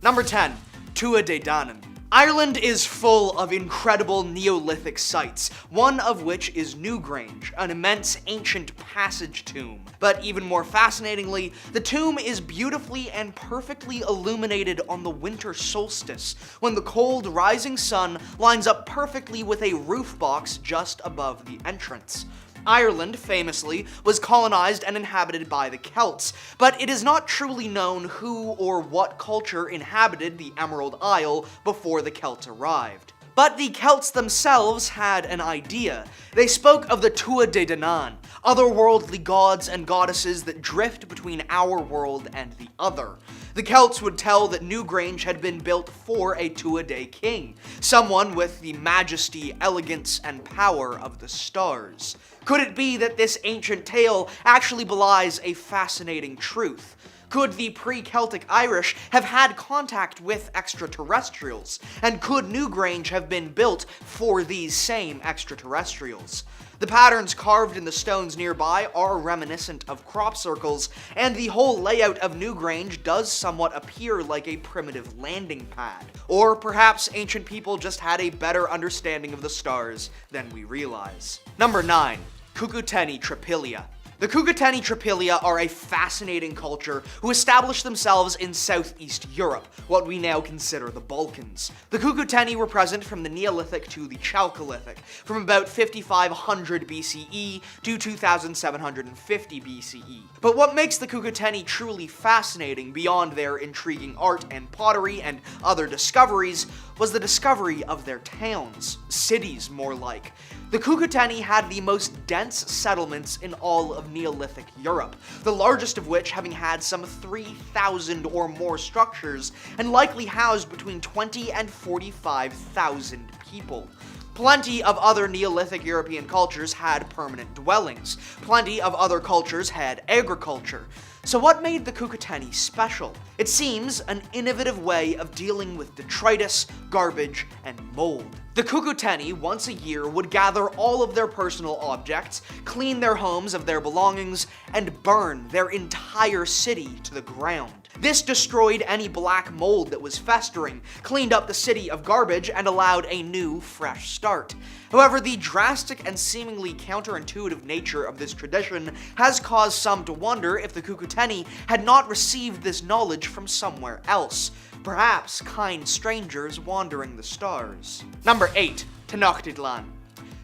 Number 10. Tuatha De Danann. Ireland is full of incredible Neolithic sites, one of which is Newgrange, an immense ancient passage tomb. But even more fascinatingly, the tomb is beautifully and perfectly illuminated on the winter solstice, when the cold rising sun lines up perfectly with a roof box just above the entrance. Ireland, famously, was colonized and inhabited by the Celts, but it is not truly known who or what culture inhabited the Emerald Isle before the Celts arrived. But the Celts themselves had an idea. They spoke of the Tuatha De Danann, otherworldly gods and goddesses that drift between our world and the other. The Celts would tell that Newgrange had been built for a Tuatha De king, someone with the majesty, elegance, and power of the stars. Could it be that this ancient tale actually belies a fascinating truth? Could the pre-Celtic Irish have had contact with extraterrestrials? And could Newgrange have been built for these same extraterrestrials? The patterns carved in the stones nearby are reminiscent of crop circles, and the whole layout of Newgrange does somewhat appear like a primitive landing pad. Or perhaps ancient people just had a better understanding of the stars than we realize. Number 9. Cucuteni Tripilia. The Cucuteni Tripilia are a fascinating culture who established themselves in Southeast Europe, what we now consider the Balkans. The Cucuteni were present from the Neolithic to the Chalcolithic, from about 5500 BCE to 2750 BCE. But what makes the Cucuteni truly fascinating, beyond their intriguing art and pottery and other discoveries, was the discovery of their towns, cities more like. The Cucuteni had the most dense settlements in all of Neolithic Europe, the largest of which having had some 3,000 or more structures and likely housed between 20 and 45,000 people. Plenty of other Neolithic European cultures had permanent dwellings. Plenty of other cultures had agriculture. So what made the Cucuteni special? It seems an innovative way of dealing with detritus, garbage, and mold. The Cucuteni, once a year, would gather all of their personal objects, clean their homes of their belongings, and burn their entire city to the ground. This destroyed any black mold that was festering, cleaned up the city of garbage, and allowed a new, fresh start. However, the drastic and seemingly counterintuitive nature of this tradition has caused some to wonder if the Cucuteni had not received this knowledge from somewhere else. Perhaps kind strangers wandering the stars. Number 8. Tenochtitlan.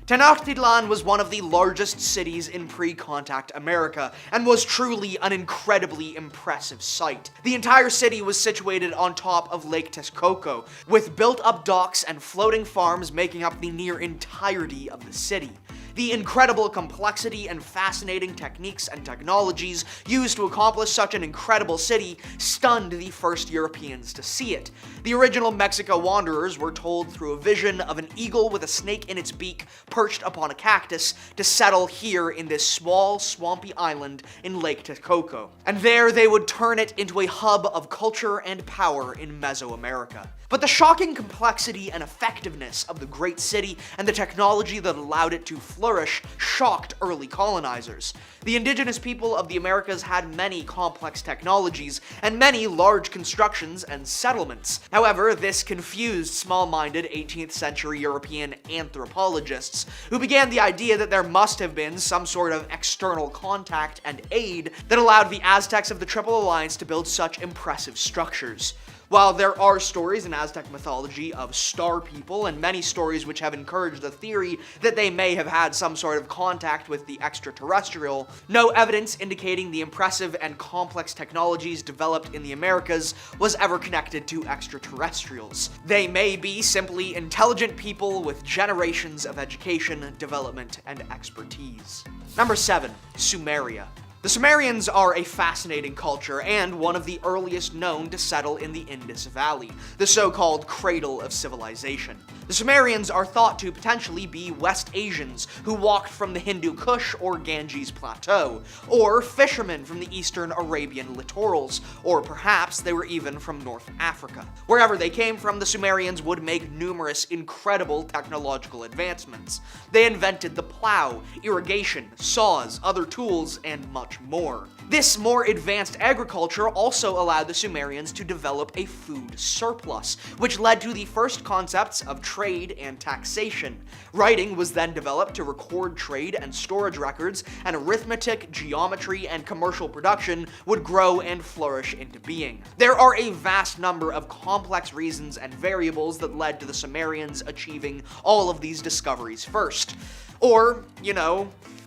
Tenochtitlan was one of the largest cities in pre-contact America, and was truly an incredibly impressive sight. The entire city was situated on top of Lake Texcoco, with built-up docks and floating farms making up the near entirety of the city. The incredible complexity and fascinating techniques and technologies used to accomplish such an incredible city stunned the first Europeans to see it. The original Mexico wanderers were told through a vision of an eagle with a snake in its beak perched upon a cactus to settle here in this small, swampy island in Lake Texcoco. And there they would turn it into a hub of culture and power in Mesoamerica. But the shocking complexity and effectiveness of the great city and the technology that allowed it to flourish shocked early colonizers. The indigenous people of the Americas had many complex technologies and many large constructions and settlements. However, this confused small-minded 18th century European anthropologists, who began the idea that there must have been some sort of external contact and aid that allowed the Aztecs of the Triple Alliance to build such impressive structures. While there are stories in Aztec mythology of star people, and many stories which have encouraged the theory that they may have had some sort of contact with the extraterrestrial, no evidence indicating the impressive and complex technologies developed in the Americas was ever connected to extraterrestrials. They may be simply intelligent people with generations of education, development, and expertise. Number 7. Sumeria. The Sumerians are a fascinating culture and one of the earliest known to settle in the Indus Valley, the so-called cradle of civilization. The Sumerians are thought to potentially be West Asians who walked from the Hindu Kush or Ganges Plateau, or fishermen from the eastern Arabian littorals, or perhaps they were even from North Africa. Wherever they came from, the Sumerians would make numerous incredible technological advancements. They invented the plow, irrigation, saws, other tools, and much more. This more advanced agriculture also allowed the Sumerians to develop a food surplus, which led to the first concepts of trade and taxation. Writing was then developed to record trade and storage records, and arithmetic, geometry, and commercial production would grow and flourish into being. There are a vast number of complex reasons and variables that led to the Sumerians achieving all of these discoveries first. Or,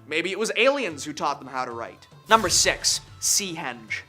maybe it was aliens who taught them how to write. Number 6. Seahenge.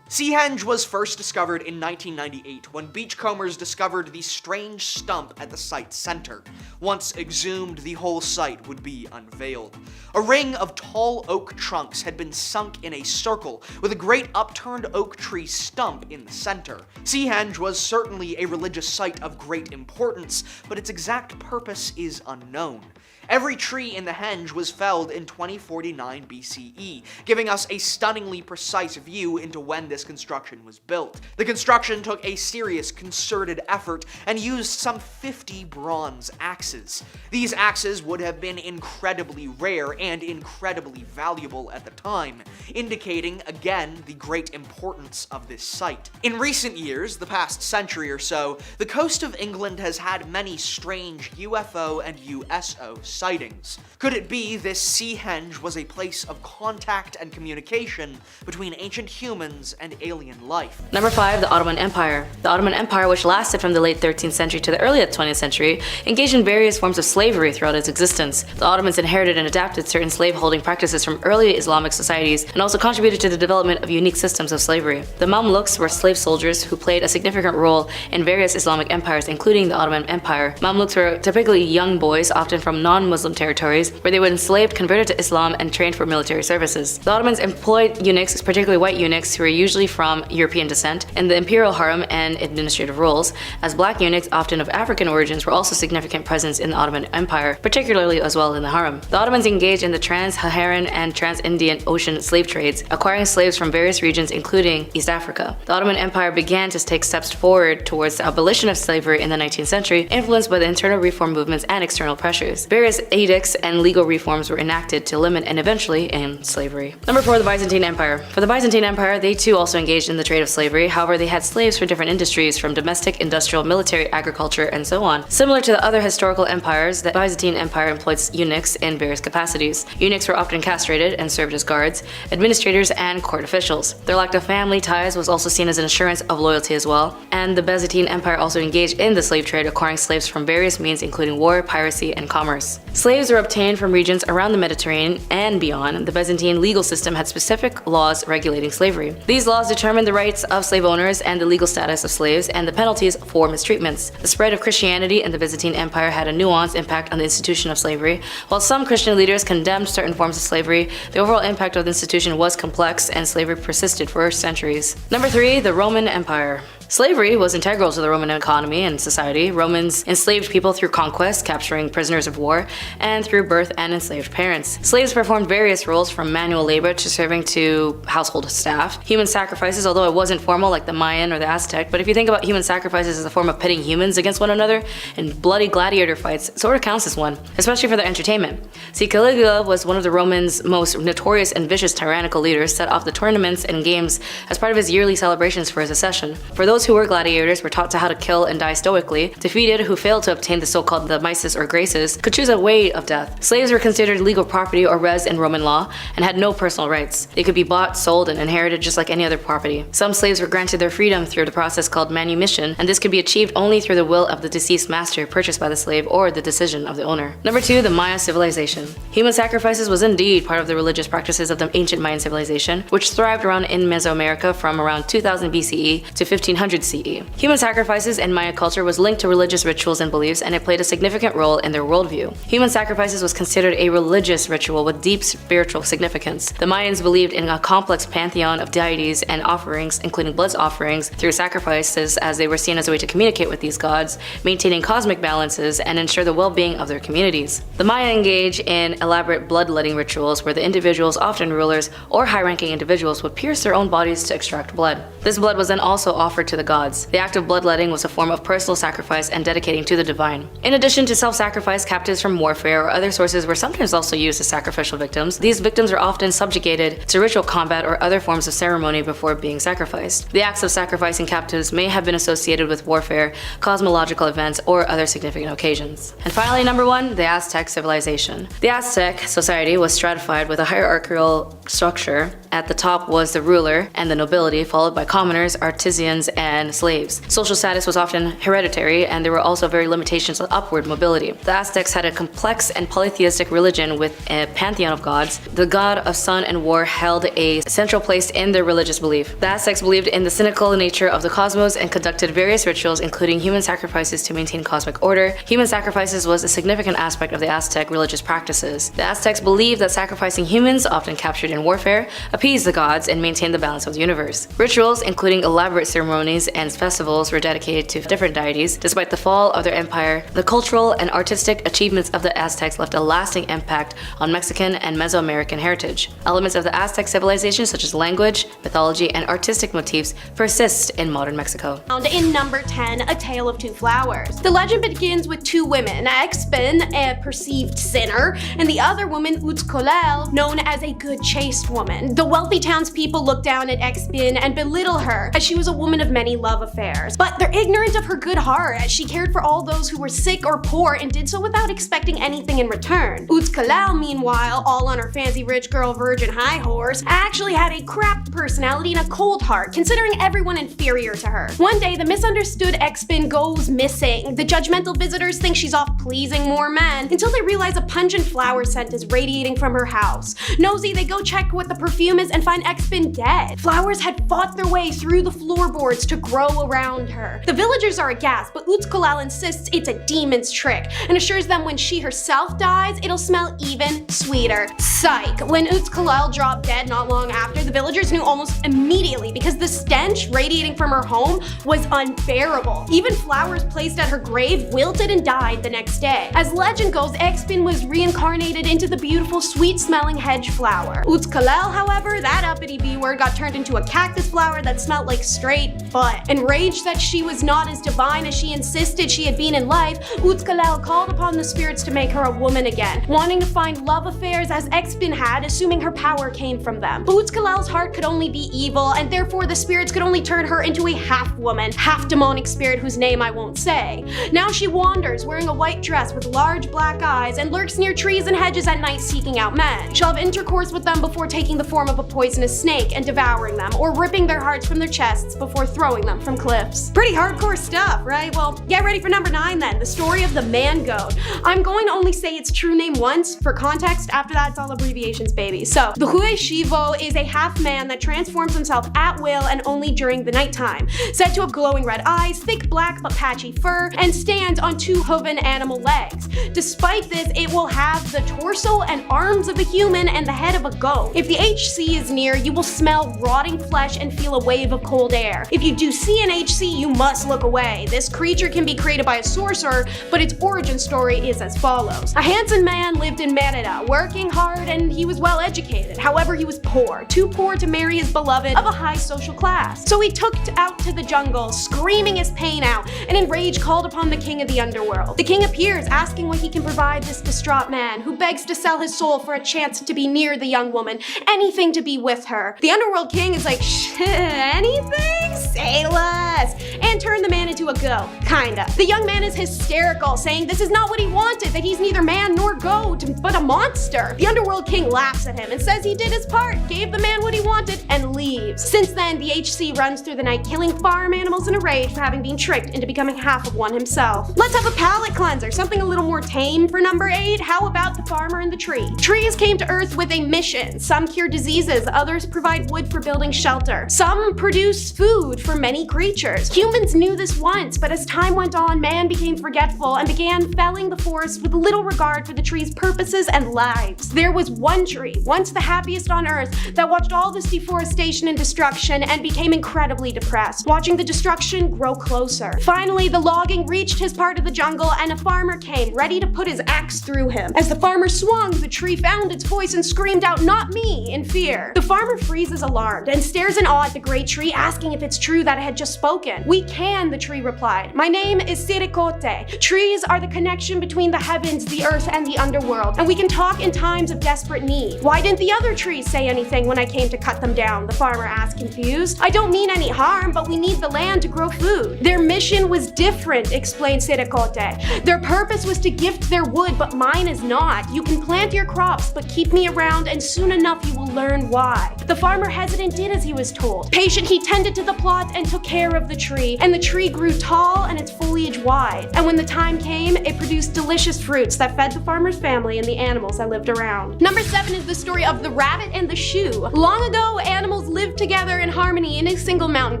Seahenge was first discovered in 1998 when beachcombers discovered the strange stump at the site's center. Once exhumed, the whole site would be unveiled. A ring of tall oak trunks had been sunk in a circle with a great upturned oak tree stump in the center. Seahenge was certainly a religious site of great importance, but its exact purpose is unknown. Every tree in the henge was felled in 2049 BCE, giving us a stunningly precise view into when this construction was built. The construction took a serious, concerted effort and used some 50 bronze axes. These axes would have been incredibly rare and incredibly valuable at the time, indicating, again, the great importance of this site. In recent years, the past century or so, the coast of England has had many strange UFO and USO sightings. Could it be this Seahenge was a place of contact and communication between ancient humans and alien life? Number 5. The Ottoman Empire. The Ottoman Empire, which lasted from the late 13th century to the early 20th century, engaged in various forms of slavery throughout its existence. The Ottomans inherited and adapted certain slave-holding practices from early Islamic societies and also contributed to the development of unique systems of slavery. The Mamluks were slave soldiers who played a significant role in various Islamic empires, including the Ottoman Empire. Mamluks were typically young boys, often from non-Muslim territories, where they were enslaved, converted to Islam, and trained for military services. The Ottomans employed eunuchs, particularly white eunuchs, who were usually from European descent, in the imperial harem and administrative roles, as black eunuchs, often of African origins, were also significant presence in the Ottoman Empire, particularly as well in the harem. The Ottomans engaged in the trans-Saharan and trans-Indian Ocean slave trades, acquiring slaves from various regions, including East Africa. The Ottoman Empire began to take steps forward towards the abolition of slavery in the 19th century, influenced by the internal reform movements and external pressures. Various edicts and legal reforms were enacted to limit and eventually end slavery. Number 4. The Byzantine Empire. For the Byzantine Empire, they too also engaged in the trade of slavery. However, they had slaves for different industries, from domestic, industrial, military, agriculture, and so on. Similar to the other historical empires, the Byzantine Empire employed eunuchs in various capacities. Eunuchs were often castrated and served as guards, administrators, and court officials. Their lack of family ties was also seen as an assurance of loyalty as well, and the Byzantine Empire also engaged in the slave trade, acquiring slaves from various means, including war, piracy, and commerce. Slaves were obtained from regions around the Mediterranean and beyond. The Byzantine legal system had specific laws regulating slavery. These laws determined the rights of slave owners and the legal status of slaves and the penalties for mistreatments. The spread of Christianity in the Byzantine Empire had a nuanced impact on the institution of slavery. While some Christian leaders condemned certain forms of slavery, the overall impact of the institution was complex and slavery persisted for centuries. Number 3. The Roman Empire. Slavery was integral to the Roman economy and society. Romans enslaved people through conquest, capturing prisoners of war, and through birth and enslaved parents. Slaves performed various roles, from manual labor to serving to household staff. Human sacrifices, although it wasn't formal like the Mayan or the Aztec, but if you think about human sacrifices as a form of pitting humans against one another in bloody gladiator fights, it sort of counts as one, especially for their entertainment. See, Caligula was one of the Romans' most notorious and vicious tyrannical leaders, set off the tournaments and games as part of his yearly celebrations for his accession. For those who were gladiators were taught to how to kill and die stoically. Defeated, who failed to obtain the so-called the mises or graces, could choose a way of death. Slaves were considered legal property or res in Roman law and had no personal rights. They could be bought, sold, and inherited just like any other property. Some slaves were granted their freedom through the process called manumission, and this could be achieved only through the will of the deceased master purchased by the slave or the decision of the owner. Number 2. The Maya civilization. Human sacrifices was indeed part of the religious practices of the ancient Mayan civilization, which thrived around in Mesoamerica from around 2000 BCE to 1500 CE. Human sacrifices in Maya culture was linked to religious rituals and beliefs, and it played a significant role in their worldview. Human sacrifices was considered a religious ritual with deep spiritual significance. The Mayans believed in a complex pantheon of deities and offerings, including blood offerings, through sacrifices, as they were seen as a way to communicate with these gods, maintaining cosmic balances, and ensure the well-being of their communities. The Maya engaged in elaborate bloodletting rituals where the individuals, often rulers or high-ranking individuals, would pierce their own bodies to extract blood. This blood was then also offered to the gods. The act of bloodletting was a form of personal sacrifice and dedicating to the divine. In addition to self-sacrifice, captives from warfare or other sources were sometimes also used as sacrificial victims. These victims are often subjugated to ritual combat or other forms of ceremony before being sacrificed. The acts of sacrificing captives may have been associated with warfare, cosmological events, or other significant occasions. And finally, number 1, the Aztec civilization. The Aztec society was stratified with a hierarchical structure. At the top was the ruler and the nobility, followed by commoners, artisans, and slaves. Social status was often hereditary, and there were also very limitations on upward mobility. The Aztecs had a complex and polytheistic religion with a pantheon of gods. The god of sun and war held a central place in their religious belief. The Aztecs believed in the cyclical nature of the cosmos and conducted various rituals, including human sacrifices to maintain cosmic order. Human sacrifices was a significant aspect of the Aztec religious practices. The Aztecs believed that sacrificing humans, often captured in warfare, appeased the gods and maintained the balance of the universe. Rituals, including elaborate ceremonies and festivals, were dedicated to different deities. Despite the fall of their empire, the cultural and artistic achievements of the Aztecs left a lasting impact on Mexican and Mesoamerican heritage. Elements of the Aztec civilization, such as language, mythology, and artistic motifs, persist in modern Mexico. In number 10, A Tale of Two Flowers. The legend begins with two women, Expin, a perceived sinner, and the other woman, Utzcolel, known as a good chaste woman. The wealthy townspeople look down at Expin and belittle her, as she was a woman of many love affairs. But they're ignorant of her good heart, as she cared for all those who were sick or poor and did so without expecting anything in return. Utzcolel, meanwhile, all on her fancy rich girl virgin high horse, actually had a crabbed personality and a cold heart, considering everyone inferior to her. One day, the misunderstood Expin goes missing. The judgmental visitors think she's off pleasing more men, until they realize a pungent flower scent is radiating from her house. Nosy, they go check what the perfume is and find Expin dead. Flowers had fought their way through the floorboards to grow around her. The villagers are aghast, but Utzcolel insists it's a demon's trick, and assures them when she herself dies, it'll smell even sweeter. Psych. When Utzcolel dropped dead not long after, the villagers knew almost immediately, because the stench radiating from her home was unbearable. Even flowers placed at her grave wilted and died the next day. As legend goes, Expin was reincarnated into the beautiful, sweet-smelling hedge flower. Utzcolel, however, that uppity B-word, got turned into a cactus flower that smelled like straight butt. Enraged that she was not as divine as she insisted she had been in life, Utzcolel called upon the spirits to make her a woman again, wanting to find love affairs as Expin had, assuming her power came from them. But Utzcolel's heart could only be evil, and therefore the spirits could only turn her into a half-woman, half-demonic spirit whose name I won't say. Now she wanders, wearing a white dress with large black eyes, and lurks near trees and hedges at night seeking out men. She'll have intercourse with them before taking the form of a poisonous snake and devouring them, or ripping their hearts from their chests before throwing them from cliffs. Pretty hardcore stuff, right? Well, get ready for number 9 then, the story of the man-goat. I'm going to only say its true name once, for context. After that, it's all abbreviations, baby. So, the Hue Shivo is a half-man that transforms himself at will and only during the nighttime. Said to have glowing red eyes, thick black but patchy fur, and stands on 2 hooven animal legs. Despite this, it will have the torso and arms of a human and the head of a goat. If the HC is near, you will smell rotting flesh and feel a wave of cold air. If you do see an HC, you must look away. This creature can be created by a sorcerer, but its origin story is as follows. A handsome man lived in Merida, working hard, and he was well educated. However, he was poor, too poor to marry his beloved of a high social class. So he took out to the jungle, screaming his pain out, and in rage called upon the king of the underworld. The king appears, asking what he can provide this distraught man, who begs to sell his soul for a chance to be near the young woman, anything to be with her. The underworld king is like, anything? Say less. And turn the man into a goat. Kinda. The young man is hysterical, saying this is not what he wanted, that he's neither man nor goat, but a monster. The underworld king laughs at him and says he did his part, gave the man what he wanted, and leaves. Since then, the HC runs through the night, killing farm animals in a rage for having been tricked into becoming half of one himself. Let's have a palate cleanser, something a little more tame for number 8. How about the farmer and the tree? Trees came to Earth with a mission. Some cure diseases, others provide wood for building shelter. Some produce food for many creatures. Humans knew this once, but as time went on, man became forgetful and began felling the forest with little regard for the tree's purposes and lives. There was one tree, once the happiest on Earth, that watched all this deforestation and destruction and became incredibly depressed, watching the destruction grow closer. Finally, the logging reached his part of the jungle, and a farmer came, ready to put his axe through him. As the farmer swung, the tree found its voice and screamed out, "Not me!" in fear. The farmer freezes alarmed and stares in awe at the great tree, asking if it's true that had just spoken. We can, the tree replied. My name is Sirikote. Trees are the connection between the heavens, the earth, and the underworld, and we can talk in times of desperate need. Why didn't the other trees say anything when I came to cut them down? The farmer asked, confused. I don't mean any harm, but we need the land to grow food. Their mission was different, explained Sirikote. Their purpose was to gift their wood, but mine is not. You can plant your crops, but keep me around, and soon enough you will learn why. The farmer hesitant did as he was told. Patient, he tended to the plot and took care of the tree, and the tree grew tall and its foliage wide. And when the time came, it produced delicious fruits that fed the farmer's family and the animals that lived around. Number 7 is the story of the rabbit and the shoe. Long ago, animals lived together in harmony in a single mountain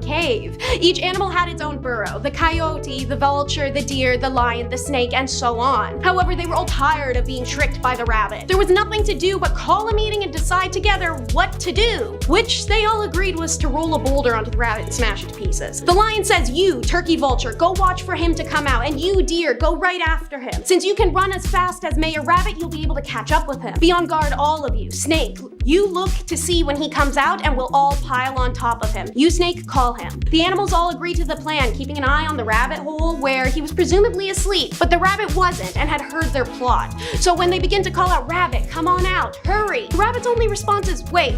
cave. Each animal had its own burrow: the coyote, the vulture, the deer, the lion, the snake, and so on. However, they were all tired of being tricked by the rabbit. There was nothing to do but call a meeting and decide together what to do, which they all agreed was to roll a boulder onto the rabbit and smash it to pieces. The lion says, you, turkey vulture, go watch for him to come out, and you, deer, go right after him. Since you can run as fast as Mayor Rabbit, you'll be able to catch up with him. Be on guard, all of you. Snake, you look to see when he comes out, and we'll all pile on top of him. You, Snake, call him. The animals all agreed to the plan, keeping an eye on the rabbit hole where he was presumably asleep, but the rabbit wasn't and had heard their plot. So when they begin to call out, Rabbit, come on out, hurry, the rabbit's only response is, wait,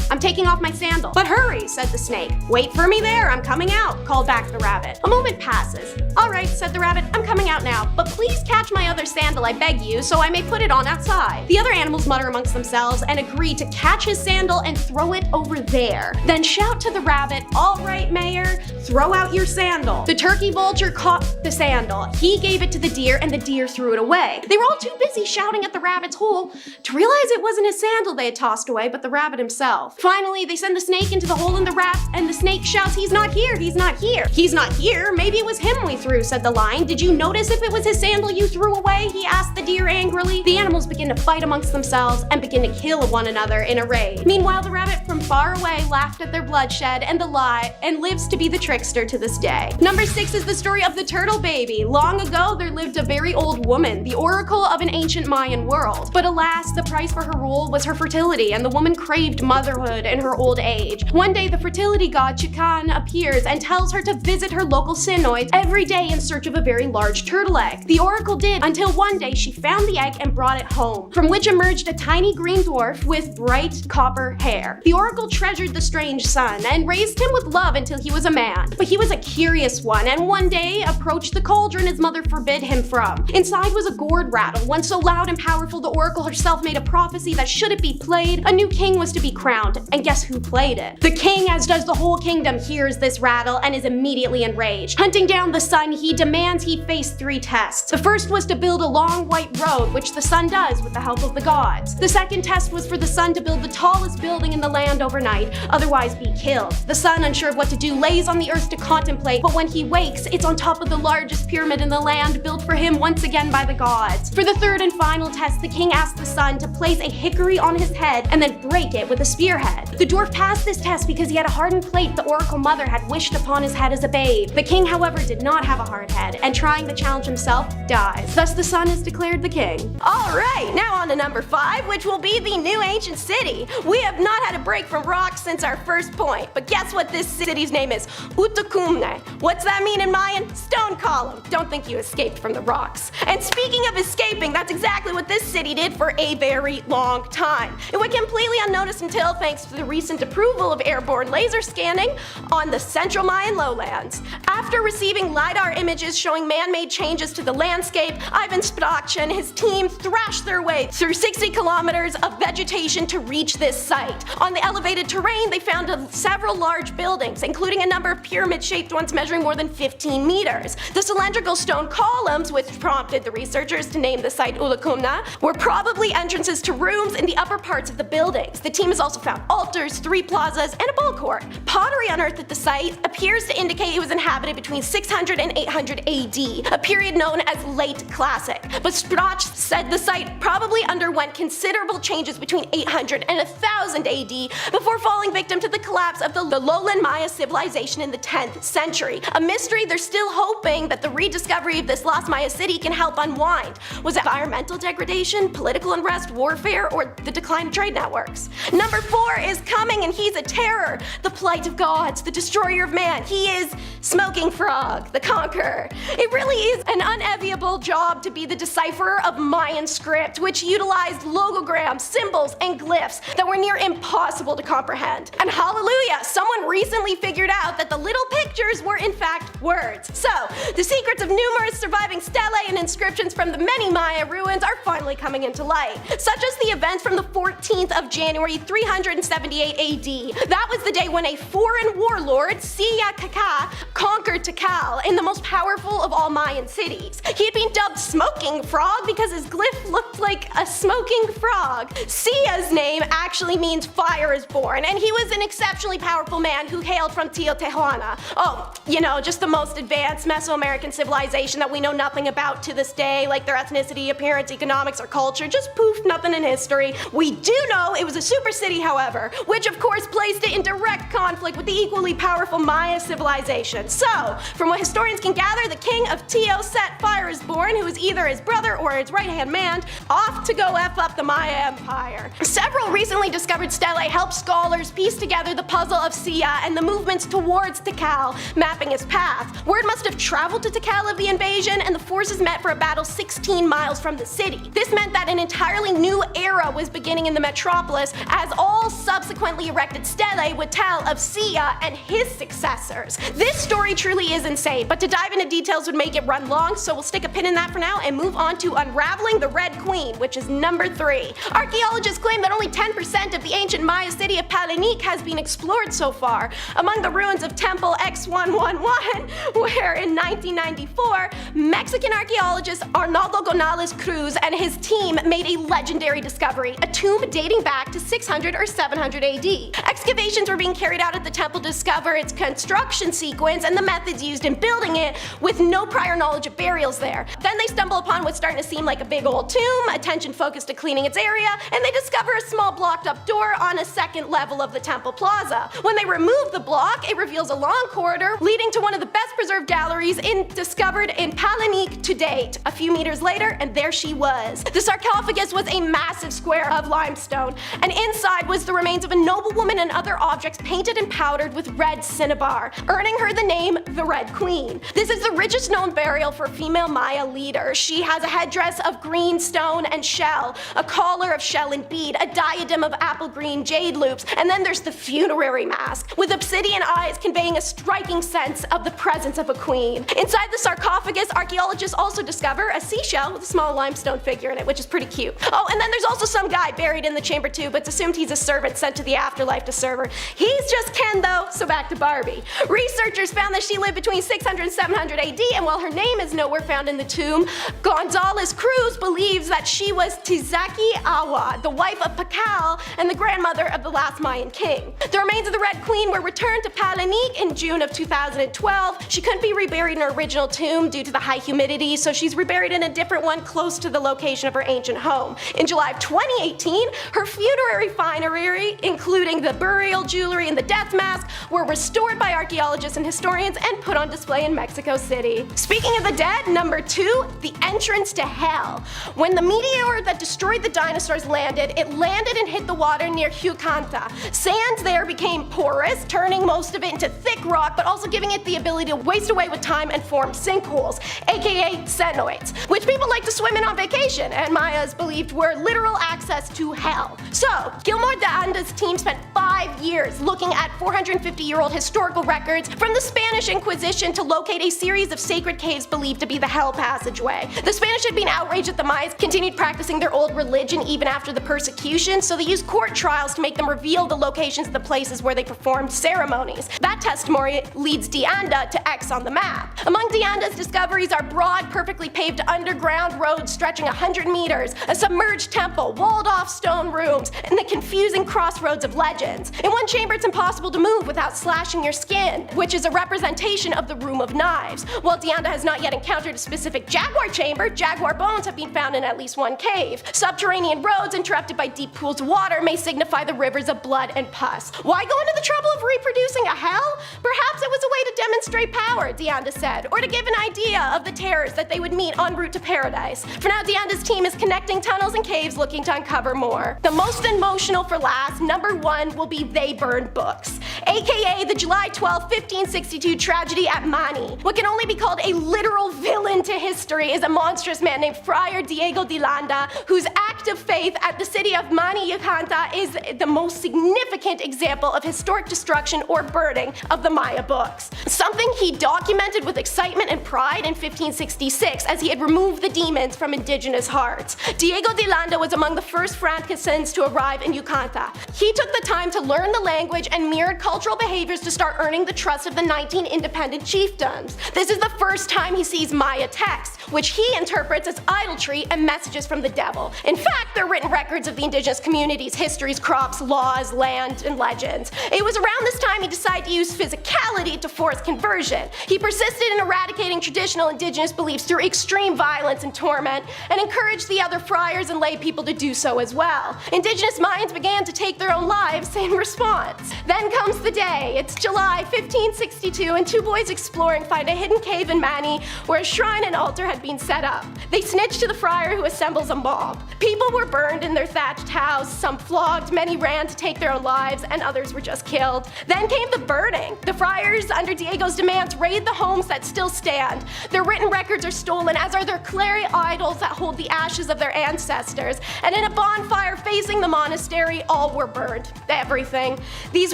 I'm taking off my sandal. But hurry, said the snake. Wait for me there, I'm coming out, called back the rabbit. A moment passes. All right, said the rabbit, I'm coming out now, but please catch my other sandal, I beg you, so I may put it on outside. The other animals mutter amongst themselves and agree to catch his sandal and throw it over there. Then shout to the rabbit, all right, Mayor, throw out your sandal. The turkey vulture caught the sandal. He gave it to the deer, and the deer threw it away. They were all too busy shouting at the rabbit's hole to realize it wasn't his sandal they had tossed away, but the rabbit himself. Finally, they send the snake into the hole in the raft, and the snake shouts, he's not here, he's not here. He's not here? Maybe it was him we threw, said the lion. Did you notice if it was his sandal you threw away? He asked the deer angrily. The animals begin to fight amongst themselves and begin to kill one another in a rage. Meanwhile, the rabbit from far away laughed at their bloodshed and the lie, and lives to be the trickster to this day. Number 6 is the story of the turtle baby. Long ago, there lived a very old woman, the oracle of an ancient Mayan world. But alas, the price for her rule was her fertility, and the woman craved motherhood in her old age. One day, the fertility god Chikan appears and tells her to visit her local synoids every day in search of a very large turtle egg. The oracle did, until one day she found the egg and brought it home, from which emerged a tiny green dwarf with bright copper hair. The oracle treasured the strange son and raised him with love until he was a man. But he was a curious one, and one day approached the cauldron his mother forbid him from. Inside was a gourd rattle, one so loud and powerful the oracle herself made a prophecy that should it be played, a new king was to be crowned. And guess who played it? The king, as does the whole kingdom, hears this rattle and is immediately enraged. Hunting down the son, he demands he face 3 tests. The first was to build a long white road, which the sun does with the help of the gods. The second test was for the son to build the tallest building in the land overnight, otherwise be killed. The son, unsure of what to do, lays on the earth to contemplate, but when he wakes, it's on top of the largest pyramid in the land, built for him once again by the gods. For the third and final test, the king asked the son to place a hickory on his head and then break it with a spearhead. The dwarf passed this test because he had a hardened plate the oracle mother had wished upon his head as a babe. The king, however, did not have a hard head, and trying the challenge himself, dies. Thus the son is declared the king. Alright, now on to number 5, which will be the new ancient city. We have not had a break from rocks since our first point, but guess what this city's name is? Utukumne. What's that mean in Mayan? Stone column. Don't think you escaped from the rocks. And speaking of escaping, that's exactly what this city did for a very long time. It went completely unnoticed until, thanks to the recent approval of airborne laser scanning on the central Mayan lowlands. After receiving LiDAR images showing man-made changes to the landscape, Ivan Sprach and his team thrashed their way through 60 kilometers of vegetation to reach this site. On the elevated terrain, they found several large buildings, including a number of pyramid-shaped ones measuring more than 15 meters. The cylindrical stone columns, which prompted the researchers to name the site Ulukumna, were probably entrances to rooms in the upper parts of the buildings. The team has also found altars, 3 plazas, and a ball court. Pottery unearthed at the site appears to indicate it was inhabited between 600 and 800 AD, a period known as Late Classic. But Sprach said the site probably underwent considerable changes between 800 and 1000 AD before falling victim to the collapse of the lowland Maya civilization in the 10th century. A mystery they're still hoping that the rediscovery discovery of this lost Maya city can help unwind? Was it environmental degradation, political unrest, warfare, or the decline of trade networks? Number 4 is coming, and he's a terror. The plight of gods, the destroyer of man. He is Smoking Frog, the Conqueror. It really is an unenviable job to be the decipherer of Mayan script, which utilized logograms, symbols, and glyphs that were near impossible to comprehend. And hallelujah, someone recently figured out that the little pictures were in fact words. So, the secrets of numerous surviving stelae and inscriptions from the many Maya ruins are finally coming into light, such as the events from the 14th of January 378 AD. That was the day when a foreign warlord, Siya Kaka, conquered Tikal in the most powerful of all Mayan cities. He had been dubbed Smoking Frog because his glyph looked like a smoking frog. Siya's name actually means fire is born, and he was an exceptionally powerful man who hailed from Teotihuacana. Oh, you know, just the most advanced Mesoamerican civilization that we know nothing about to this day, like their ethnicity, appearance, economics, or culture. Just poof, nothing in history. We do know it was a super city, however, which of course placed it in direct conflict with the equally powerful Maya civilization. So, from what historians can gather, the king of Teo set Fire is Born, who was either his brother or his right-hand man, off to go F up the Maya Empire. Several recently discovered stelae help scholars piece together the puzzle of Siya and the movements towards Tikal, mapping his path. Word must have traveled to Tikal of the invasion, and the forces met for a battle 16 miles from the city. This meant that an entirely new era was beginning in the metropolis, as all subsequently erected stelae would tell of Siya and his successors. This story truly is insane, but to dive into details would make it run long, so we'll stick a pin in that for now and move on to unraveling the Red Queen, which is number 3. Archaeologists claim that only 10% of the ancient Maya city of Palenque has been explored so far. Among the ruins of Temple X111, where in 1994, Mexican archaeologist Arnaldo Gonzalez Cruz and his team made a legendary discovery, a tomb dating back to 600 or 700 AD. Excavations were being carried out at the temple to discover its construction sequence and the methods used in building it, with no prior knowledge of burials there. Then they stumble upon what's starting to seem like a big old tomb, attention focused to cleaning its area, and they discover a small blocked up door on a second level of the temple plaza. When they remove the block, it reveals a long corridor leading to one of the best preserved galleries discovered in Palenque to date. A few meters later, and there she was. The sarcophagus was a massive square of limestone, and inside was the remains of a noblewoman and other objects painted and powdered with red cinnabar, earning her the name the Red Queen. This is the richest known burial for a female Maya leader. She has a headdress of green stone and shell, a collar of shell and bead, a diadem of apple green jade loops, and then there's the funerary mask, with obsidian eyes conveying a striking sense of the presence of a queen. Inside the sarcophagus, archaeologists also discover a seashell with a small limestone figure in it, which is pretty cute. Oh, and then there's also some guy buried in the chamber too, but it's assumed he's a servant sent to the afterlife to serve her. He's just Ken though, so back to Barbie. Researchers found that she lived between 600 and 700 AD, and while her name is nowhere found in the tomb, Gonzalez Cruz believes that she was Tizaki Awa, the wife of Pakal and the grandmother of the last Mayan king. The remains of the Red Queen were returned to Palenque in June of 2012. She couldn't be reburied in her original tomb due to the high humidity, so she's reburied in a different one close to the location of her ancient home. In July of 2018, her funerary finery, including the burial jewelry and the death mask, were restored by archaeologists and historians and put on display in Mexico City. Speaking of the dead, number 2, the entrance to hell. When the meteor that destroyed the dinosaurs landed, it landed and hit the water near Hucanta. Sands there became porous, turning most of it into thick rock, but also giving it the ability to waste away with time and form sinkholes, aka cenoids, which people like to swim in on vacation, and Mayas believed were literal access to hell. So, Gilmore de Anda's team spent 5 years looking at 450-year-old historical records from the Spanish Inquisition to locate a series of sacred caves believed to be the Hell Passageway. The Spanish had been outraged that the Mayas continued practicing their old religion even after the persecution, so they used court trials to make them reveal the locations of the places where they performed ceremonies. That testimony leads de Anda to X on the map. Among de Anda's discoveries are broad, perfectly paved underground roads stretching 100 meters, a submerged temple, walled-off stone rooms, and the confusing crossroads of legends. In one chamber, it's impossible to move without slashing your skin, which is a representation of the Room of Knives. While de Anda has not yet encountered a specific jaguar chamber, jaguar bones have been found in at least one cave. Subterranean roads interrupted by deep pools of water may signify the rivers of blood and pus. Why go into the trouble of reproducing a hell? Perhaps it was a way to demonstrate power, de Anda said, or to give an an idea of the terrors that they would meet en route to paradise. For now, Deanda's team is connecting tunnels and caves looking to uncover more. The most emotional for last, number 1, will be They Burned Books, aka the July 12, 1562 tragedy at Mani. What can only be called a literal villain to history is a monstrous man named Friar Diego de Landa, whose act of faith at the city of Mani, Yucatan is the most significant example of historic destruction or burning of the Maya books. Something he documented with excitement and pride in 1566 as he had removed the demons from indigenous hearts. Diego de Landa was among the first Franciscans to arrive in Yucatan. He took the time to learn the language and mirrored cultural behaviors to start earning the trust of the 19 independent chiefdoms. This is the first time he sees Maya texts, which he interprets as idolatry and messages from the devil. In fact, there are written records of the indigenous communities, histories, crops, laws, land, and legends. It was around this time he decided to use physicality to force conversion. He persisted in eradicating traditional indigenous beliefs through extreme violence and torment, and encouraged the other friars and lay people to do so as well. Indigenous Mayans began to take their own lives in response. Then comes the day. It's July 1562, and 2 boys exploring find a hidden cave in Mani where a shrine and altar had been set up. They snitch to the friar, who assembles a mob. People were burned in their thatched house, some flogged, many ran to take their own lives, and others were just killed. Then came the burning. The friars, under Diego's demands, raid the homes that still stand. Their written records are stolen, as are their clay idols that hold the ashes of their ancestors. And in a bonfire facing the monastery, all were burned. Everything. These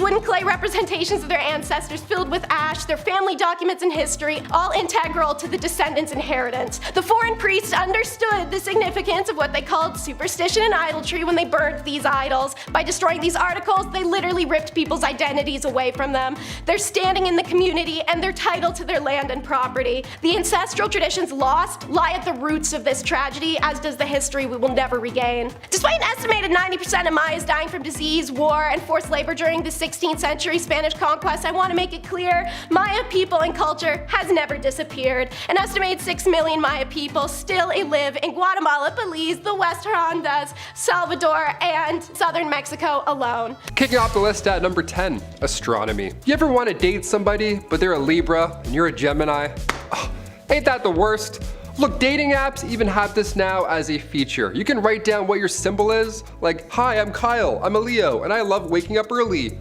wooden clay representations of their ancestors filled with ash, their family documents and history, all integral to the descendants' inheritance. The foreign priests understood the significance of what they called superstition and idolatry when they burned these idols. By destroying these articles, they literally ripped people's identities away from them, their standing in the community, and their title to their land and property. The ancestral traditions lost lie at the roots of this tragedy, as does the history we will never regain. Despite an estimated 90% of Mayas dying from disease, war, and forced labor during the 16th century Spanish conquest, I want to make it clear, Maya people and culture has never disappeared. An estimated 6 million Maya people still live in Guatemala, Belize, the West Honduras, Salvador, and southern Mexico alone. Kicking off the list at number 10, astronomy. You ever want to date somebody, but they're a Libra and you're a Gemini? Oh, ain't that the worst? Look, dating apps even have this now as a feature. You can write down what your symbol is, like, hi, I'm Kyle, I'm a Leo, and I love waking up early.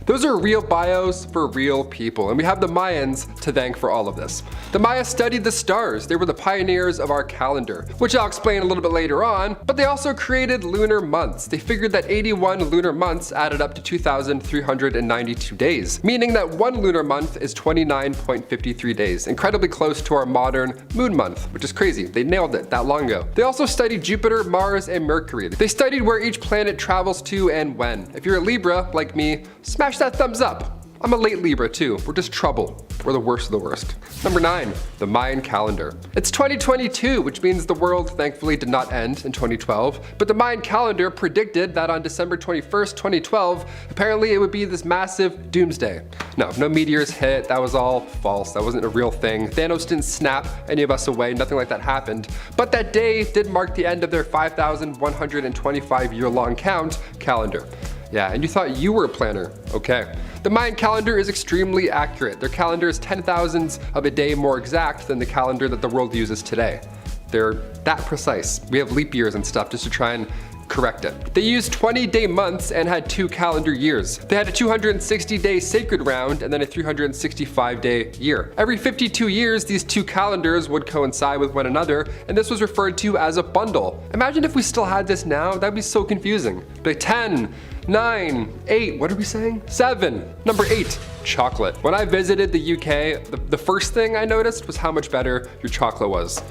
Those are real bios for real people, and we have the Mayans to thank for all of this. The Maya studied the stars. They were the pioneers of our calendar, which I'll explain a little bit later on, but they also created lunar months. They figured that 81 lunar months added up to 2,392 days, meaning that one lunar month is 29.53 days, incredibly close to our modern moon month, which is crazy. They nailed it that long ago. They also studied Jupiter, Mars, and Mercury. They studied where each planet travels to and when. If you're a Libra, like me, smash that thumbs up. I'm a late Libra too. We're just trouble. We're the worst of the worst. Number 9, the Mayan calendar. It's 2022, which means the world thankfully did not end in 2012, but the Mayan calendar predicted that on December 21st, 2012, apparently it would be this massive doomsday. No meteors hit, that was all false, that wasn't a real thing. Thanos didn't snap any of us away, nothing like that happened. But that day did mark the end of their 5,125 year-long calendar. Yeah, and you thought you were a planner. Okay. The Mayan calendar is extremely accurate. Their calendar is 10,000ths of a day more exact than the calendar that the world uses today. They're that precise. We have leap years and stuff just to try and correct it. They used 20-day months and had 2 calendar years. They had a 260-day sacred round and then a 365-day year. Every 52 years, these 2 calendars would coincide with one another, and this was referred to as a bundle. Imagine if we still had this now, that'd be so confusing. Like 10, 9, 8, what are we saying? 7. Number 8, chocolate. When I visited the UK, the first thing I noticed was how much better your chocolate was.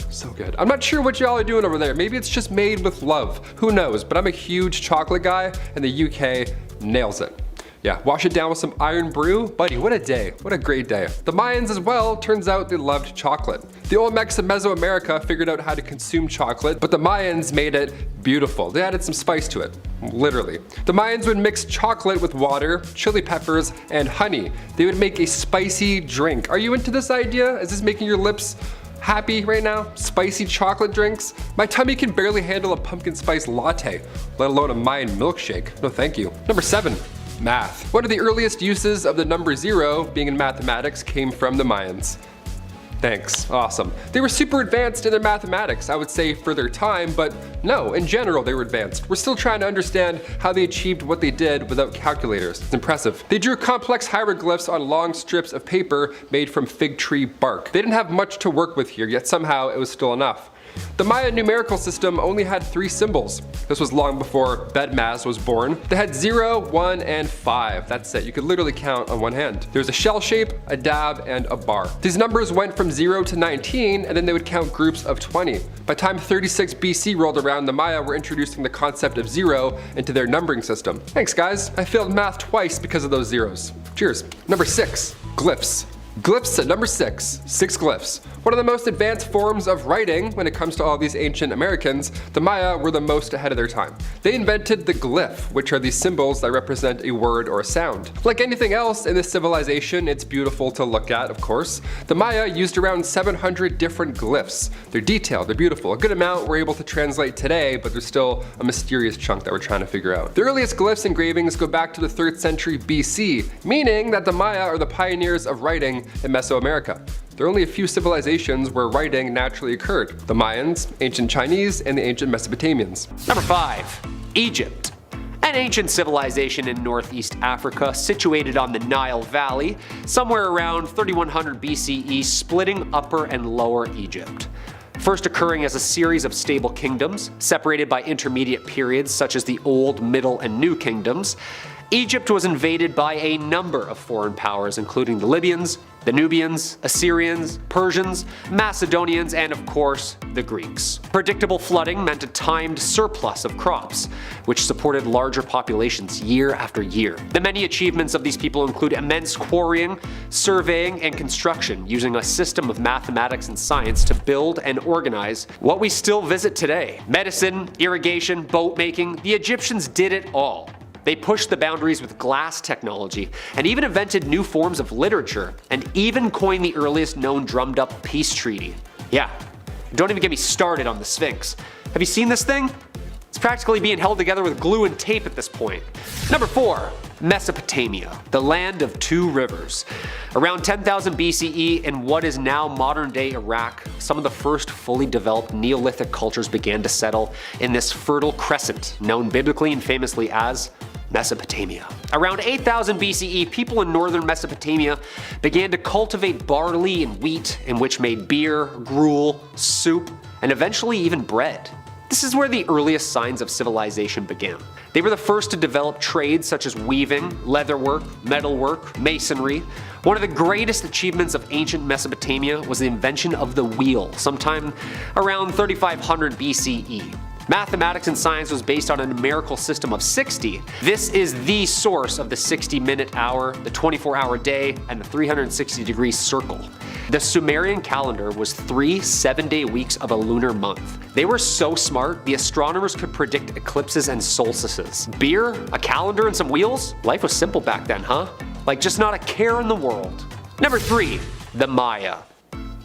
So good. I'm not sure what y'all are doing over there. Maybe it's just made with love. Who knows? But I'm a huge chocolate guy, and the UK nails it. Yeah, wash it down with some iron brew. Buddy, what a day. What a great day. The Mayans as well, turns out they loved chocolate. The Olmecs of Mesoamerica figured out how to consume chocolate, but the Mayans made it beautiful. They added some spice to it, literally. The Mayans would mix chocolate with water, chili peppers, and honey. They would make a spicy drink. Are you into this idea? Is this making your lips happy right now? Spicy chocolate drinks? My tummy can barely handle a pumpkin spice latte, let alone a Mayan milkshake. No thank you. Number 7. Math. One of the earliest uses of the number 0 being in mathematics came from the Mayans. Thanks, awesome. They were super advanced in their mathematics, I would say for their time, but no, in general they were advanced. We're still trying to understand how they achieved what they did without calculators. It's impressive. They drew complex hieroglyphs on long strips of paper made from fig tree bark. They didn't have much to work with here, yet somehow it was still enough. The Maya numerical system only had 3 symbols. This was long before Bedmaz was born. They had 0, 1, and 5. That's it. You could literally count on one hand. There was a shell shape, a dab, and a bar. These numbers went from 0 to 19, and then they would count groups of 20. By time 36 BC rolled around, the Maya were introducing the concept of 0 into their numbering system. Thanks guys, I failed math twice because of those zeros. Cheers. Number 6, glyphs. Glyphs at number 6. 6 glyphs. One of the most advanced forms of writing when it comes to all these ancient Americans, the Maya were the most ahead of their time. They invented the glyph, which are these symbols that represent a word or a sound. Like anything else in this civilization, it's beautiful to look at, of course. The Maya used around 700 different glyphs. They're detailed, they're beautiful. A good amount we're able to translate today, but there's still a mysterious chunk that we're trying to figure out. The earliest glyphs engravings go back to the 3rd century BC, meaning that the Maya are the pioneers of writing in Mesoamerica. There are only a few civilizations where writing naturally occurred: the Mayans, ancient Chinese, and the ancient Mesopotamians. Number 5. Egypt. An ancient civilization in northeast Africa situated on the Nile Valley, somewhere around 3100 BCE, splitting Upper and Lower Egypt. First occurring as a series of stable kingdoms, separated by intermediate periods such as the Old, Middle, and New Kingdoms, Egypt was invaded by a number of foreign powers, including the Libyans, the Nubians, Assyrians, Persians, Macedonians, and of course, the Greeks. Predictable flooding meant a timed surplus of crops, which supported larger populations year after year. The many achievements of these people include immense quarrying, surveying, and construction, using a system of mathematics and science to build and organize what we still visit today. Medicine, irrigation, boat making, the Egyptians did it all. They pushed the boundaries with glass technology, and even invented new forms of literature, and even coined the earliest known drummed up peace treaty. Yeah, don't even get me started on the Sphinx. Have you seen this thing? It's practically being held together with glue and tape at this point. Number 4. Mesopotamia, the land of 2 rivers. Around 10,000 BCE in what is now modern-day Iraq, some of the first fully developed Neolithic cultures began to settle in this fertile crescent known biblically and famously as Mesopotamia. Around 8000 BCE, people in northern Mesopotamia began to cultivate barley and wheat, in which made beer, gruel, soup, and eventually even bread. This is where the earliest signs of civilization began. They were the first to develop trades such as weaving, leatherwork, metalwork, masonry. One of the greatest achievements of ancient Mesopotamia was the invention of the wheel, sometime around 3500 BCE. Mathematics and science was based on a numerical system of 60. This is the source of the 60-minute hour, the 24-hour day, and the 360-degree circle. The Sumerian calendar was 3 7-day weeks of a lunar month. They were so smart, the astronomers could predict eclipses and solstices. Beer, a calendar, and some wheels? Life was simple back then, huh? Like just not a care in the world. Number 3. The Maya.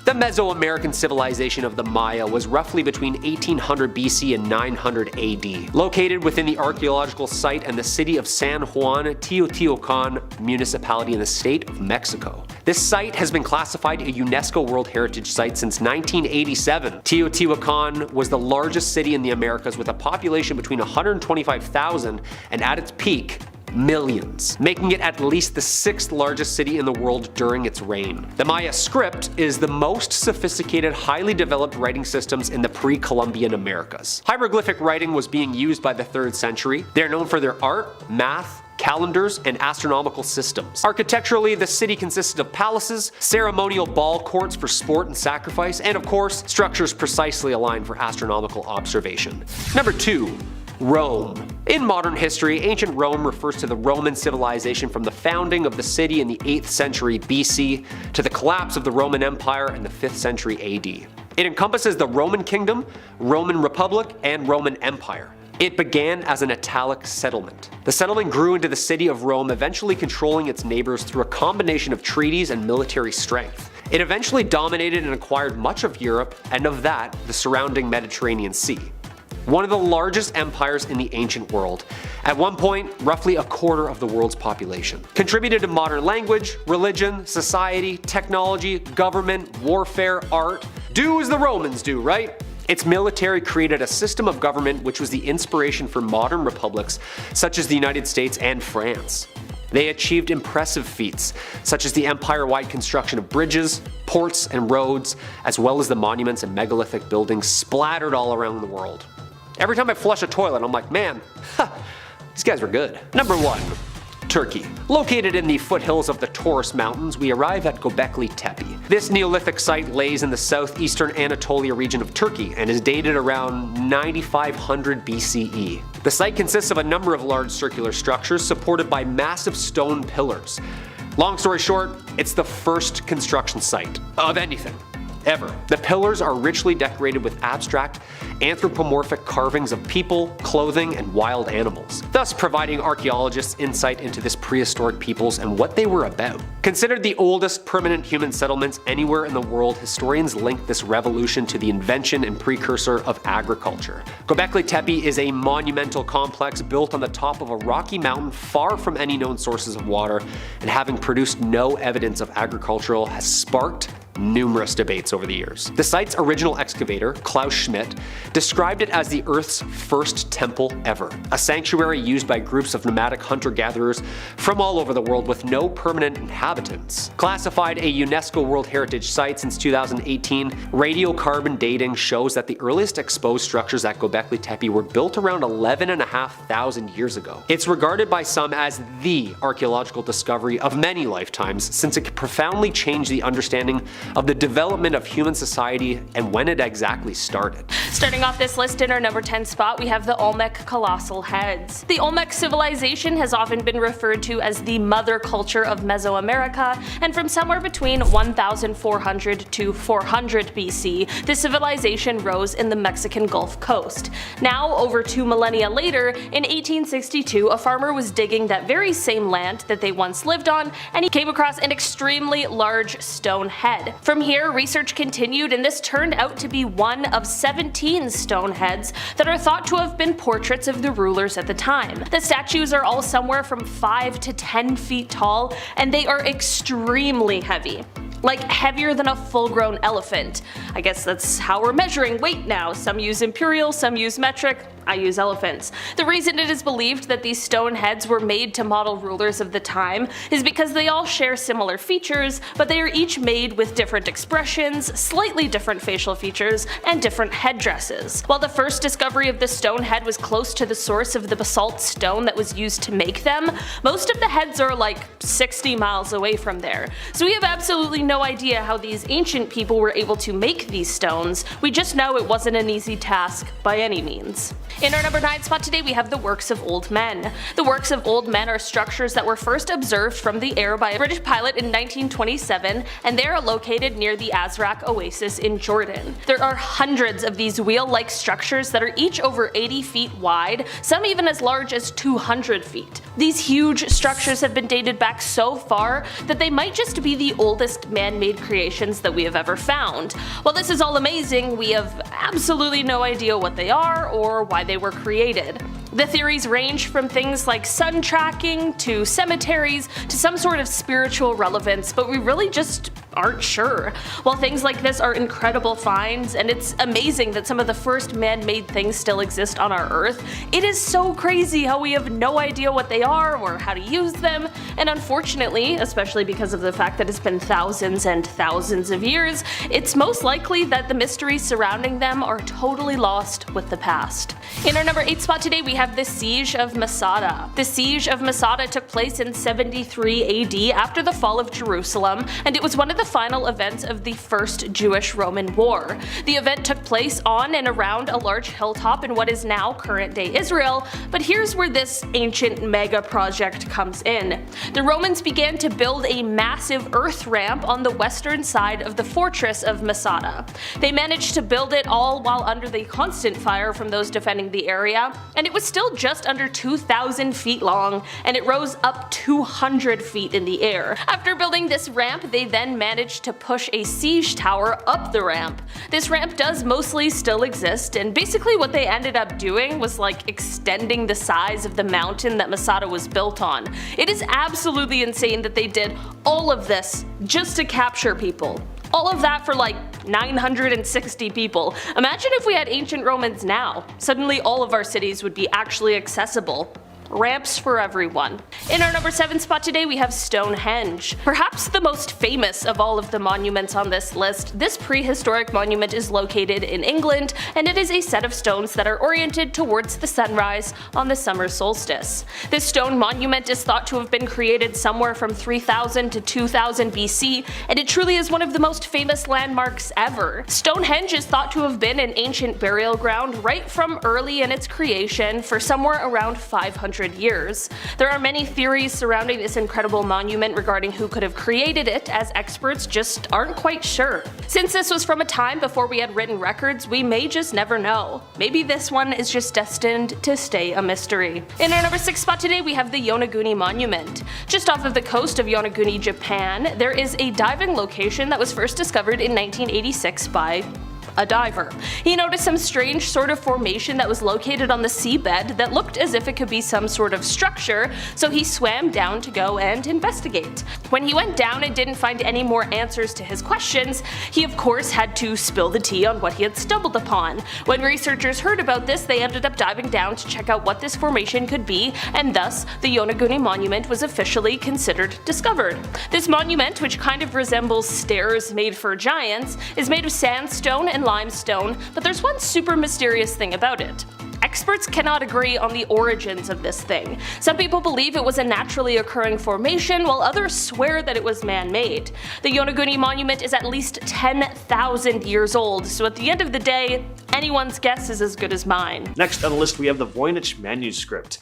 The Mesoamerican civilization of the Maya was roughly between 1800 BC and 900 AD, located within the archaeological site and the city of San Juan Teotihuacan municipality in the state of Mexico. This site has been classified a UNESCO World Heritage Site since 1987. Teotihuacan was the largest city in the Americas with a population between 125,000 and at its peak, millions, making it at least the 6th largest city in the world during its reign. The Maya script is the most sophisticated, highly developed writing systems in the pre-Columbian Americas. Hieroglyphic writing was being used by the 3rd century. They are known for their art, math, calendars, and astronomical systems. Architecturally, the city consisted of palaces, ceremonial ball courts for sport and sacrifice, and of course, structures precisely aligned for astronomical observation. Number 2. Rome. In modern history, ancient Rome refers to the Roman civilization from the founding of the city in the 8th century BC to the collapse of the Roman Empire in the 5th century AD. It encompasses the Roman Kingdom, Roman Republic, and Roman Empire. It began as an Italic settlement. The settlement grew into the city of Rome, eventually controlling its neighbors through a combination of treaties and military strength. It eventually dominated and acquired much of Europe, and of that, the surrounding Mediterranean Sea. one of the largest empires in the ancient world. At one point, roughly a quarter of the world's population. Contributed to modern language, religion, society, technology, government, warfare, art. Do as the Romans do, right? Its military created a system of government which was the inspiration for modern republics such as the United States and France. They achieved impressive feats, such as the empire-wide construction of bridges, ports, and roads, as well as the monuments and megalithic buildings splattered all around the world. Every time I flush a toilet, I'm like, man, these guys were good. Number 1. Turkey. Located in the foothills of the Taurus Mountains, we arrive at Göbekli Tepe. This Neolithic site lays in the southeastern Anatolia region of Turkey and is dated around 9500 BCE. The site consists of a number of large circular structures supported by massive stone pillars. Long story short, it's the first construction site of anything, ever. The pillars are richly decorated with abstract, anthropomorphic carvings of people, clothing, and wild animals, thus providing archaeologists insight into this prehistoric peoples and what they were about. Considered the oldest permanent human settlements anywhere in the world, historians link this revolution to the invention and precursor of agriculture. Göbekli Tepe is a monumental complex built on the top of a rocky mountain far from any known sources of water, and having produced no evidence of agricultural has sparked numerous debates over the years. The site's original excavator, Klaus Schmidt, described it as the Earth's first temple ever, a sanctuary used by groups of nomadic hunter-gatherers from all over the world with no permanent inhabitants. Classified a UNESCO World Heritage Site since 2018, radiocarbon dating shows that the earliest exposed structures at Göbekli Tepe were built around 11,500 years ago. It's regarded by some as the archaeological discovery of many lifetimes, since it could profoundly change the understanding of the development of human society and when it exactly started. Starting off this list in our number 10 spot, we have the Olmec colossal heads. The Olmec civilization has often been referred to as the mother culture of Mesoamerica, and from somewhere between 1400 to 400 BC, the civilization rose in the Mexican Gulf Coast. Now, over 2 millennia later, in 1862, a farmer was digging that very same land that they once lived on, and he came across an extremely large stone head. From here, research continued, and this turned out to be one of 17 stone heads that are thought to have been portraits of the rulers at the time. The statues are all somewhere from 5 to 10 feet tall, and they are extremely heavy. Like heavier than a full-grown elephant. I guess that's how we're measuring weight now. Some use imperial, some use metric. I use elephants. The reason it is believed that these stone heads were made to model rulers of the time is because they all share similar features, but they are each made with different expressions, slightly different facial features, and different headdresses. While the first discovery of the stone head was close to the source of the basalt stone that was used to make them, most of the heads are like 60 miles away from there. So we have absolutely no idea how these ancient people were able to make these stones. We just know it wasn't an easy task by any means. In our number 9 spot today, we have the works of old men. The works of old men are structures that were first observed from the air by a British pilot in 1927, and they are located near the Azraq Oasis in Jordan. There are hundreds of these wheel-like structures that are each over 80 feet wide, some even as large as 200 feet. These huge structures have been dated back so far that they might just be the oldest man-made creations that we have ever found. While this is all amazing, we have absolutely no idea what they are or why they were created. The theories range from things like sun tracking to cemeteries to some sort of spiritual relevance, but we really just aren't sure. While things like this are incredible finds, and it's amazing that some of the first man-made things still exist on our Earth, it is so crazy how we have no idea what they are or how to use them, and unfortunately, especially because of the fact that it's been thousands and thousands of years, it's most likely that the mysteries surrounding them are totally lost with the past. In our number 8 spot today, we have the Siege of Masada. The Siege of Masada took place in 73 AD after the fall of Jerusalem, and it was one of the final events of the First Jewish-Roman War. The event took place on and around a large hilltop in what is now current-day Israel, but here's where this ancient mega project comes in. The Romans began to build a massive earth ramp on the western side of the fortress of Masada. They managed to build it all while under the constant fire from those defending the area, and it was still just under 2,000 feet long, and it rose up 200 feet in the air. After building this ramp, they then managed to push a siege tower up the ramp. This ramp does mostly still exist, and basically what they ended up doing was like extending the size of the mountain that Masada was built on. It is absolutely insane that they did all of this just to capture people. All of that for like 960 people. Imagine if we had ancient Romans now. Suddenly all of our cities would be actually accessible. Ramps for everyone. In our number 7 spot today we have Stonehenge. Perhaps the most famous of all of the monuments on this list, this prehistoric monument is located in England, and it is a set of stones that are oriented towards the sunrise on the summer solstice. This stone monument is thought to have been created somewhere from 3000 to 2000 BC, and it truly is one of the most famous landmarks ever. Stonehenge is thought to have been an ancient burial ground right from early in its creation for somewhere around 500 years. There are many theories surrounding this incredible monument regarding who could have created it, as experts just aren't quite sure. Since this was from a time before we had written records, we may just never know. Maybe this one is just destined to stay a mystery. In our number 6 spot today we have the Yonaguni Monument. Just off of the coast of Yonaguni, Japan, there is a diving location that was first discovered in 1986 by a diver. He noticed some strange sort of formation that was located on the seabed that looked as if it could be some sort of structure, so he swam down to go and investigate. When he went down and didn't find any more answers to his questions, he of course had to spill the tea on what he had stumbled upon. When researchers heard about this, they ended up diving down to check out what this formation could be, and thus the Yonaguni Monument was officially considered discovered. This monument, which kind of resembles stairs made for giants, is made of sandstone and limestone, but there's one super mysterious thing about it. Experts cannot agree on the origins of this thing. Some people believe it was a naturally occurring formation, while others swear that it was man-made. The Yonaguni Monument is at least 10,000 years old, so at the end of the day, anyone's guess is as good as mine. Next on the list we have the Voynich manuscript.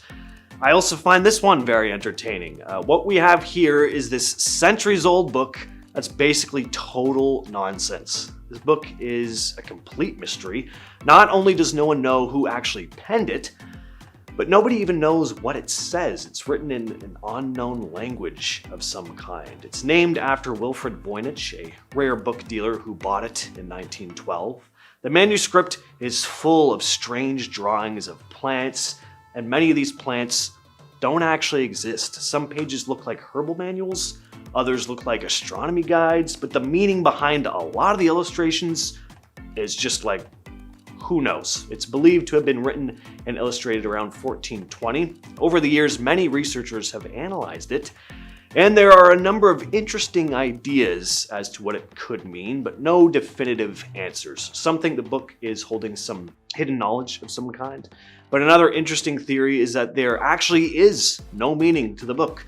I also find this one very entertaining. What we have here is this centuries-old book that's basically total nonsense. This book is a complete mystery. Not only does no one know who actually penned it, but nobody even knows what it says. It's written in an unknown language of some kind. It's named after Wilfrid Voynich, a rare book dealer who bought it in 1912. The manuscript is full of strange drawings of plants, and many of these plants don't actually exist. Some pages look like herbal manuals, others look like astronomy guides, but the meaning behind a lot of the illustrations is just like, who knows? It's believed to have been written and illustrated around 1420. Over the years, many researchers have analyzed it, and there are a number of interesting ideas as to what it could mean, but no definitive answers. Some think the book is holding some hidden knowledge of some kind, but another interesting theory is that there actually is no meaning to the book.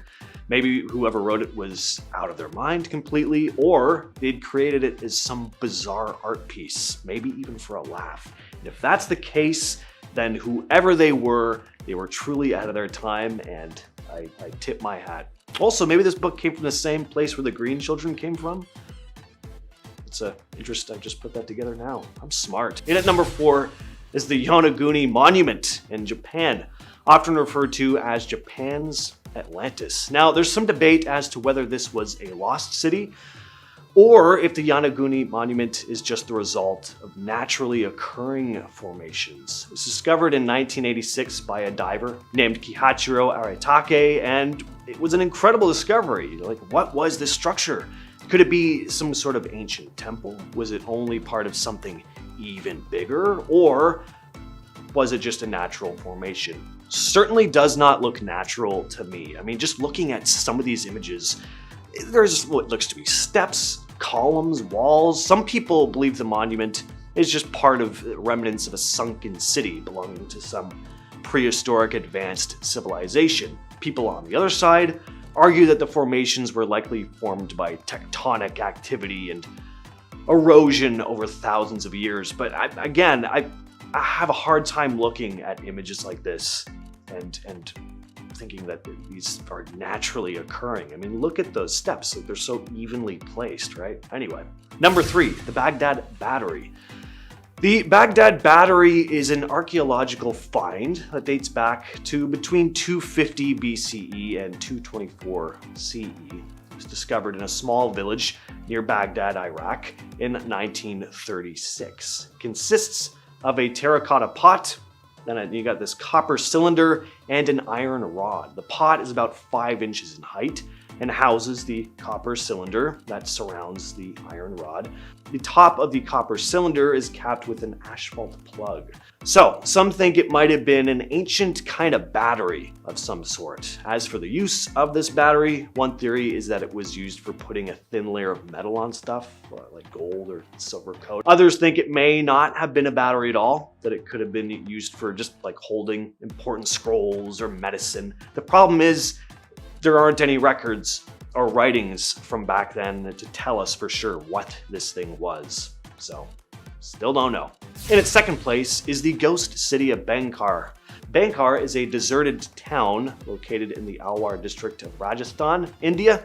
Maybe whoever wrote it was out of their mind completely, or they'd created it as some bizarre art piece, maybe even for a laugh. And if that's the case, then whoever they were truly out of their time, and I tip my hat. Also, maybe this book came from the same place where the Green Children came from. It's an interest, I just put that together now. I'm smart. In at number 4 is the Yonaguni Monument in Japan, often referred to as Japan's Atlantis. Now, there's some debate as to whether this was a lost city, or if the Yonaguni Monument is just the result of naturally occurring formations. It was discovered in 1986 by a diver named Kihachiro Aratake, and it was an incredible discovery. Like, what was this structure? Could it be some sort of ancient temple? Was it only part of something even bigger? Or was it just a natural formation? Certainly does not look natural to me. I mean, just looking at some of these images, there's what looks to be steps, columns, walls. Some people believe the monument is just part of remnants of a sunken city belonging to some prehistoric advanced civilization. People on the other side argue that the formations were likely formed by tectonic activity and erosion over thousands of years. But I have a hard time looking at images like this and thinking that these are naturally occurring. I mean, look at those steps. They're so evenly placed, right? Anyway, number 3, the Baghdad Battery. The Baghdad Battery is an archaeological find that dates back to between 250 BCE and 224 CE. It was discovered in a small village near Baghdad, Iraq in 1936. It consists of a terracotta pot, then you got this copper cylinder and an iron rod. The pot is about 5 inches in height and houses the copper cylinder that surrounds the iron rod. The top of the copper cylinder is capped with an asphalt plug. So, some think it might have been an ancient kind of battery of some sort. As for the use of this battery, one theory is that it was used for putting a thin layer of metal on stuff, like gold or silver coat. Others think it may not have been a battery at all, that it could have been used for just like holding important scrolls or medicine. The problem is, there aren't any records or writings from back then to tell us for sure what this thing was. So, still don't know. In its second place is the ghost city of Bangkar. Bangkar is a deserted town located in the Alwar district of Rajasthan, India.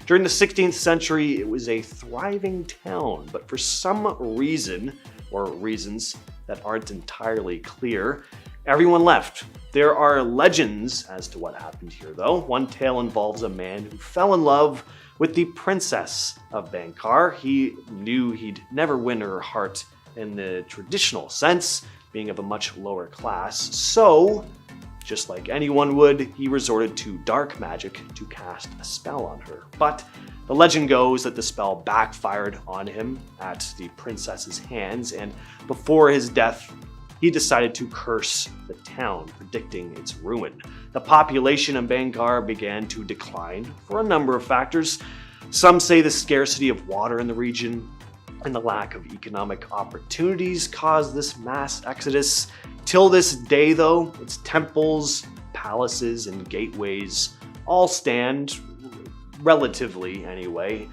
During the 16th century, it was a thriving town, but for some reason, or reasons that aren't entirely clear, everyone left. There are legends as to what happened here, though. One tale involves a man who fell in love with the princess of Bangkar. He knew he'd never win her heart in the traditional sense, being of a much lower class. So, just like anyone would, he resorted to dark magic to cast a spell on her. But the legend goes that the spell backfired on him at the princess's hands, and before his death, he decided to curse the town, predicting its ruin. The population of Bangkar began to decline for a number of factors. Some say the scarcity of water in the region and the lack of economic opportunities caused this mass exodus. Till this day, though, its temples, palaces, and gateways all stand, relatively anyway.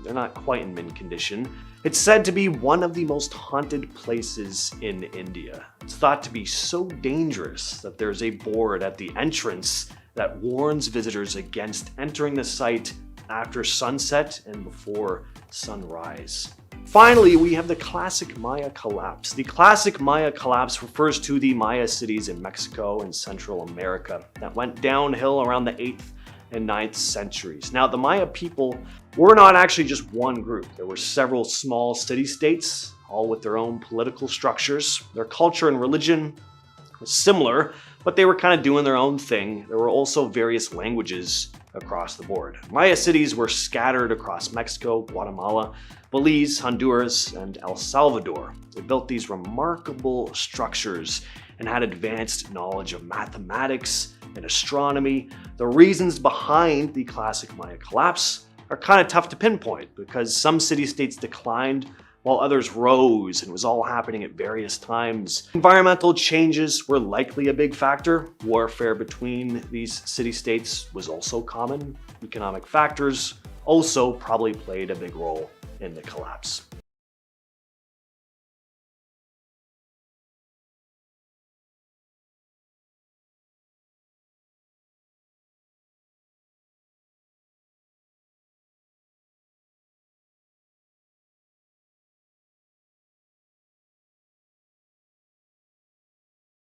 They're not quite in mint condition. It's said to be one of the most haunted places in India. It's thought to be so dangerous that there's a board at the entrance that warns visitors against entering the site after sunset and before sunrise. Finally, we have the classic Maya collapse. The classic Maya collapse refers to the Maya cities in Mexico and Central America that went downhill around the 8th and 9th centuries. Now, the Maya people were not actually just one group. There were several small city-states, all with their own political structures. Their culture and religion was similar, but they were kind of doing their own thing. There were also various languages across the board. Maya cities were scattered across Mexico, Guatemala, Belize, Honduras, and El Salvador. They built these remarkable structures and had advanced knowledge of mathematics and astronomy. The reasons behind the classic Maya collapse are kind of tough to pinpoint because some city-states declined while others rose, and it was all happening at various times. Environmental changes were likely a big factor. Warfare between these city-states was also common. Economic factors also probably played a big role in the collapse.